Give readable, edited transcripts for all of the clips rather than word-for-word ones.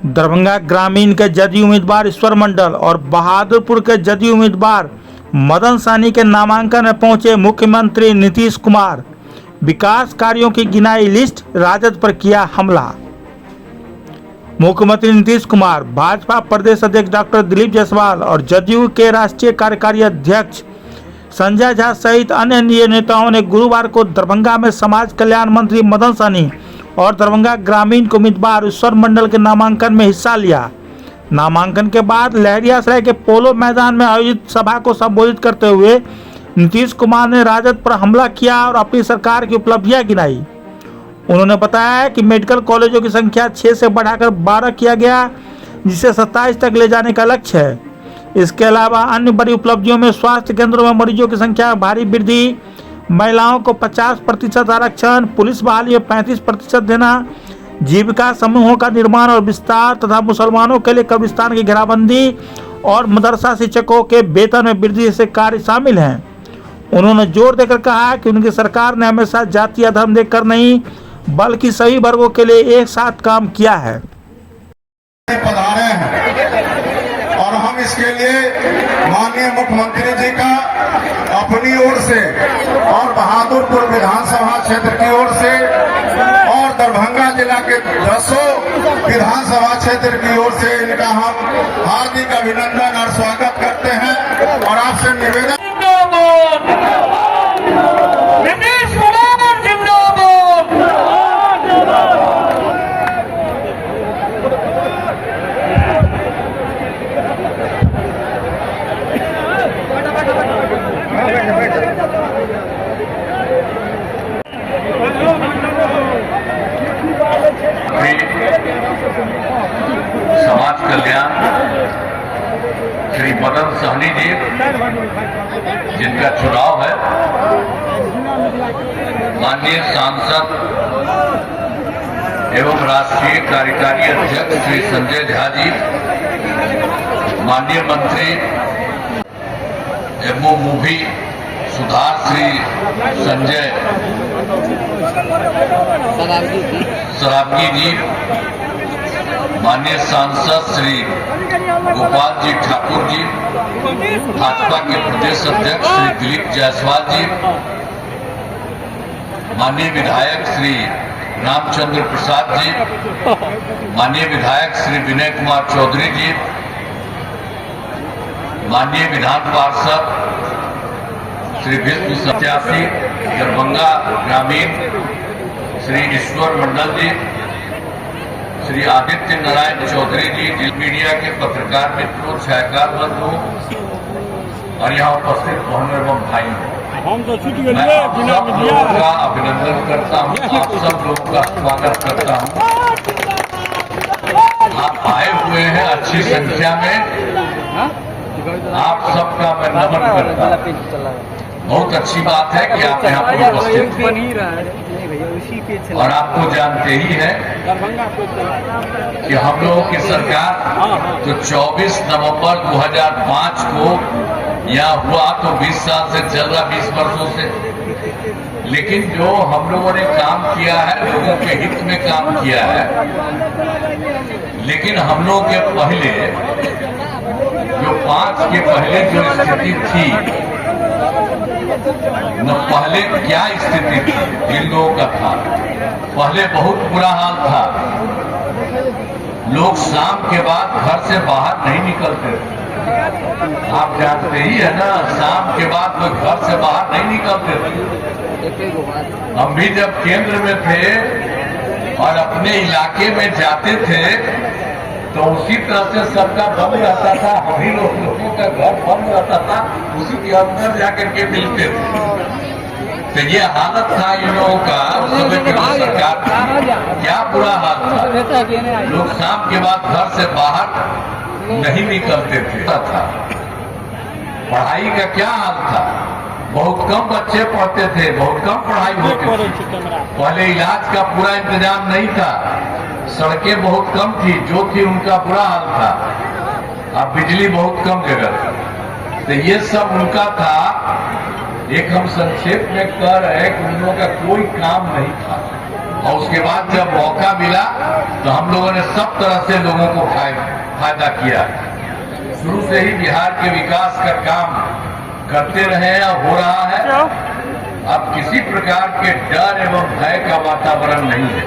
दरभंगा ग्रामीण के जदयू उम्मीदवार ईश्वर मंडल और बहादुरपुर के जदयू उम्मीदवार मदन सहनी के नामांकन में पहुंचे मुख्यमंत्री नीतीश कुमार। विकास कार्यों की गिनाई लिस्ट, राजद पर किया हमला। मुख्यमंत्री नीतीश कुमार, भाजपा प्रदेश अध्यक्ष डॉक्टर दिलीप जायसवाल और जदयू के राष्ट्रीय कार्यकारी अध्यक्ष संजय झा सहित अन्य नेताओं ने गुरुवार को दरभंगा में समाज कल्याण मंत्री मदन सहनी और दरभंगा ग्रामीण के उम्मीदवार ईश्वर मंडल के नामांकन में हिस्सा लिया। नामांकन के बाद लहरियासराय के पोलो मैदान में आयोजित सभा को संबोधित करते हुए नीतीश कुमार ने राजद पर हमला किया और अपनी सरकार की उपलब्धियां गिनाई। उन्होंने बताया कि मेडिकल कॉलेजों की संख्या 6 से बढ़ाकर 12 किया गया, जिसे 27 तक ले जाने का लक्ष्य है। इसके अलावा अन्य बड़ी उपलब्धियों में स्वास्थ्य केंद्रों में मरीजों की संख्या में भारी वृद्धि, महिलाओं को 50% आरक्षण, पुलिस बहाली में 35% देना, जीविका समूहों का निर्माण और विस्तार तथा मुसलमानों के लिए कब्रिस्तान की घेराबंदी और मदरसा शिक्षकों के वेतन में वृद्धि जैसे कार्य शामिल हैं। उन्होंने जोर देकर कहा कि उनकी सरकार ने हमेशा जाति या धर्म देखकर नहीं बल्कि सभी वर्गों के लिए एक साथ काम किया है। पधारे हैं और हम इसके लिए माननीय मुख्यमंत्री जी का अपनी ओर से और बहादुरपुर विधानसभा क्षेत्र की ओर से और दरभंगा जिला के 10 विधानसभा क्षेत्र की ओर से इनका हम हार्दिक अभिनंदन और स्वागत करते हैं और आपसे निवेदन समाज कल्याण श्री मदन सहनी जी, जिनका चुनाव है, माननीय सांसद एवं राष्ट्रीय कार्यकारी अध्यक्ष श्री संजय झा जी, माननीय मंत्री एवं मूवी सुधार श्री संजय सरावगी जी, माननीय सांसद श्री गोपाल जी ठाकुर जी, भाजपा के प्रदेश अध्यक्ष श्री दिलीप जायसवाल जी, माननीय विधायक श्री रामचंद्र प्रसाद जी, माननीय विधायक श्री विनय कुमार चौधरी जी, माननीय विधान पार्षद श्री विष्णु सत्यासी, दरभंगा ग्रामीण श्री ईश्वर मंडल जी, श्री आदित्य नारायण चौधरी जी, मीडिया के पत्रकार मित्रों, छायाकार बंधुओं और यहाँ उपस्थित बहनों एवं भाइयों, मैं आप सब लोगों का अभिनंदन करता हूँ, आप सब लोगों का स्वागत करता हूँ। आप आए हुए हैं अच्छी संख्या में, आप सबका मैं नमन करता हूँ। बहुत अच्छी बात है कि आप यहाँ पर उपस्थित और आपको जानते ही है कि हम लोगों की सरकार तो 24 नवंबर 2005 को यहाँ हुआ, तो 20 साल से चल रहा, 20 वर्षों से। लेकिन जो हम लोगों ने काम किया है, लोगों के हित में काम किया है। लेकिन हम लोगों के पहले जो 5 के पहले जो स्थिति थी न, पहले क्या स्थिति थी इन लोगों का था, पहले बहुत बुरा हाल था। लोग शाम के बाद घर से बाहर नहीं निकलते थे, आप जानते ही है ना, शाम के बाद लोग घर से बाहर नहीं निकलते थे। हम भी जब केंद्र में थे और अपने इलाके में जाते थे तो उसी तरह से सबका बंद रहता था, हम ही लोगों का घर बंद रहता था, उसी के अंदर जाकर के मिलते थे। तो ये हालत था इन लोगों का उस समय की सरकार की, क्या बुरा हाल था। लोग शाम के बाद घर से बाहर नहीं निकलते थे। पढ़ाई का क्या हाल था, बहुत कम बच्चे पढ़ते थे, बहुत कम पढ़ाई होती थी। पहले इलाज का पूरा इंतजाम नहीं था, सड़कें बहुत कम थी, जो थी उनका बुरा हाल था। अब बिजली बहुत कम जगह थी, तो ये सब उनका था। एक हम संक्षेप में कह रहे हैं कि उन लोगों का कोई काम नहीं था, और उसके बाद जब मौका मिला तो हम लोगों ने सब तरह से लोगों को फायदा किया। शुरू से ही बिहार के विकास का काम करते रहे हैं और हो रहा है। अब किसी प्रकार के डर एवं भय का वातावरण नहीं है।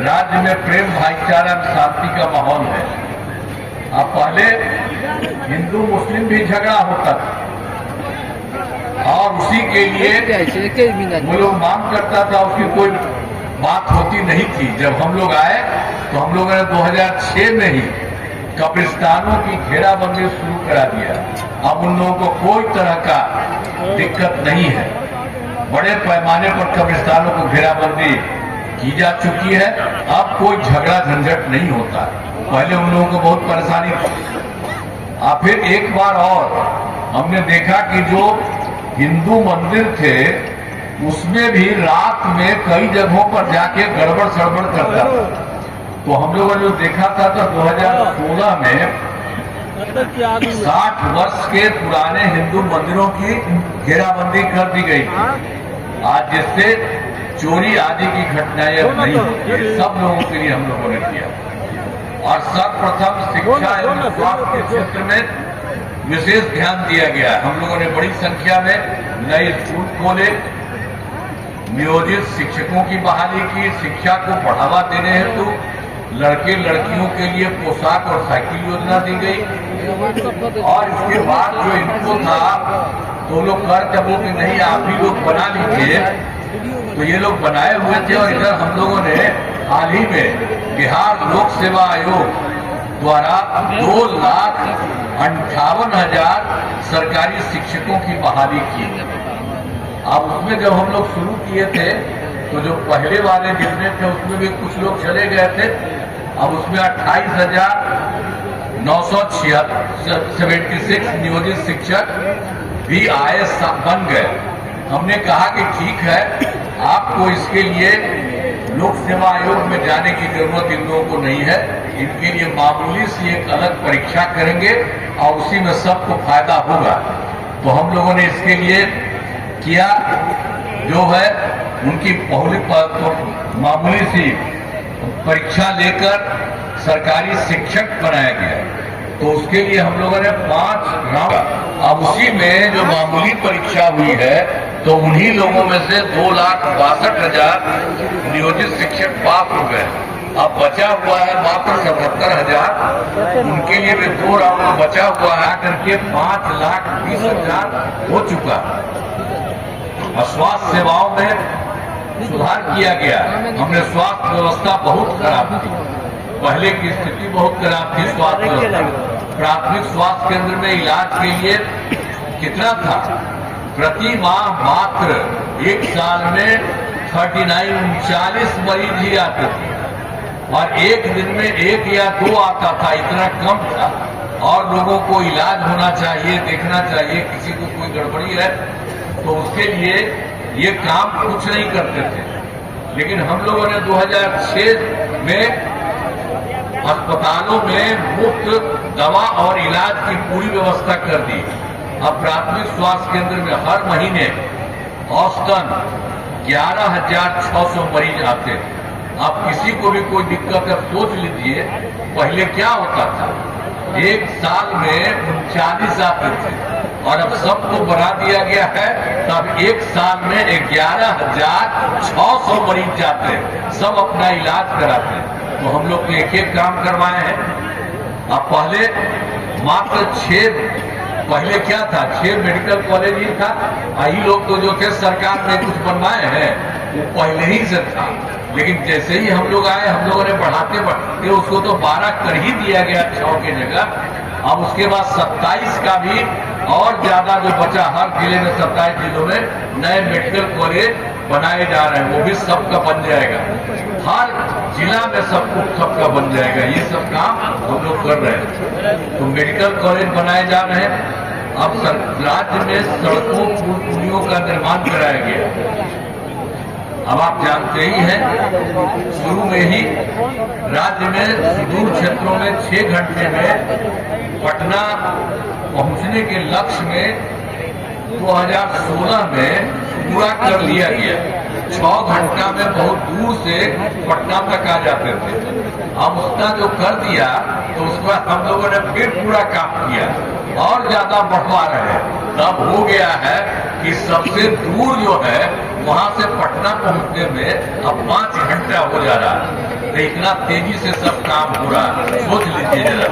राज्य में प्रेम, भाईचारा, शांति का माहौल है। अब पहले हिंदू मुस्लिम भी झगड़ा होता था और उसी के लिए वो लोग मांग करता था, उसकी कोई बात होती नहीं थी। जब हम लोग आए तो हम लोगों ने 2006 में ही कब्रिस्तानों की घेराबंदी शुरू करा दिया। अब उन लोगों को कोई तरह का दिक्कत नहीं है। बड़े पैमाने पर कब्रिस्तानों को घेराबंदी की जा चुकी है। अब कोई झगड़ा झंझट नहीं होता। पहले उन लोगों को बहुत परेशानी थी। अब फिर एक बार और हमने देखा कि जो हिंदू मंदिर थे उसमें भी रात में कई जगहों पर जाके गड़बड़ सड़बड़ करता था। तो हम लोगों ने जो देखा था तो 2016 में 60 वर्ष के पुराने हिंदू मंदिरों की घेराबंदी कर दी गई थी। आज जिससे चोरी आदि की घटनाएं अब नहीं होती। सब लोगों के लिए हम लोगों ने किया। और सर्वप्रथम शिक्षा एवं स्वास्थ्य के क्षेत्र में विशेष ध्यान दिया गया। हम लोगों ने बड़ी संख्या में नए स्कूल खोले, नियोजित शिक्षकों की बहाली की, शिक्षा को बढ़ावा देने हेतु लड़के लड़कियों के लिए पोशाक और साइकिल योजना दी गई। और इसके बाद जो इनको था तो लोग कर जब वो कि नहीं आप ही लोग बना लीजिए, तो ये लोग बनाए हुए थे। और इधर हम लोगों ने हाल ही में बिहार लोक सेवा आयोग द्वारा 2,58,000 सरकारी शिक्षकों की बहाली की। अब उसमें जब हम लोग शुरू किए थे तो जो पहले वाले जितने थे उसमें भी कुछ लोग चले गए थे। अब उसमें 28,976 नियोजित शिक्षक भी आए बन गए। हमने कहा कि ठीक है, आपको इसके लिए लोक सेवा आयोग में जाने की जरूरत इन लोगों को नहीं है। इनके लिए मामूली सी एक अलग परीक्षा करेंगे और उसी में सबको फायदा होगा। तो हम लोगों ने इसके लिए किया, जो है उनकी मामूली सी परीक्षा लेकर सरकारी शिक्षक बनाया गया। तो उसके लिए हम लोगों ने 5 राउंड, अब उसी में जो मामूली परीक्षा हुई है तो उन्हीं लोगों में से 2,62,000 नियोजित शिक्षक पास हो गए। अब बचा हुआ है मात्र 77,000। उनके लिए भी 2 राउंड बचा हुआ है, करके 5,20,000 हो चुका। और स्वास्थ्य सेवाओं में सुधार किया गया। हमने स्वास्थ्य व्यवस्था बहुत खराब थी, पहले की स्थिति बहुत खराब थी। स्वास्थ्य प्राथमिक स्वास्थ्य केंद्र में इलाज के लिए कितना था, प्रति माह मात्र एक साल में 39 मरीज ही आते थे और एक दिन में 1 या 2 आता था। इतना कम था और लोगों को इलाज होना चाहिए, देखना चाहिए किसी को कोई गड़बड़ी है तो उसके लिए ये काम कुछ नहीं करते थे। लेकिन हम लोगों ने 2006 में अस्पतालों में मुफ्त दवा और इलाज की पूरी व्यवस्था कर दी। अब प्राथमिक स्वास्थ्य केंद्र में हर महीने औसतन 11,600 मरीज आते हैं। अब किसी को भी कोई दिक्कत है, सोच लीजिए पहले क्या होता था, एक साल में 39 आते थे और अब सबको बढ़ा दिया गया है। तब एक साल में 11,600 मरीज जाते हैं, सब अपना इलाज कराते हैं। तो हम लोग तो एक काम करवाए हैं। अब पहले मात्र 6, पहले क्या था, 6 मेडिकल कॉलेज ही था। यही लोग तो जो थे सरकार ने कुछ बनवाए हैं वो पहले ही से था। लेकिन जैसे ही हम लोग आए, हम लोगों ने बढ़ाते उसको तो 12 कर ही दिया गया 6 की जगह। अब उसके बाद 27 का भी और ज्यादा जो बचा, हर जिले में 27 जिलों में नए मेडिकल कॉलेज बनाए जा रहे हैं। वो भी सबका बन जाएगा, हर जिला में सबका बन जाएगा। ये सब काम हम लोग कर रहे हैं। तो मेडिकल कॉलेज बनाए जा रहे हैं। अब राज्य में सड़कों पुलियों का निर्माण कराया गया। अब आप जानते ही हैं, शुरू में ही राज्य में सुदूर क्षेत्रों में 6 घंटे में पटना पहुंचने के लक्ष्य में 2016 में पूरा कर लिया गया। 6 घंटा में बहुत दूर से पटना तक आ जाते थे। हम उसका जो कर दिया तो उसका हम लोगों ने फिर पूरा काम किया और ज्यादा बढ़वा रहे। तब हो गया है कि सबसे दूर जो है वहां से पटना पहुंचने में अब 5 घंटा हो जा रहा है। तो इतना तेजी से सब काम हो रहा है, सोच लीजिए जरा।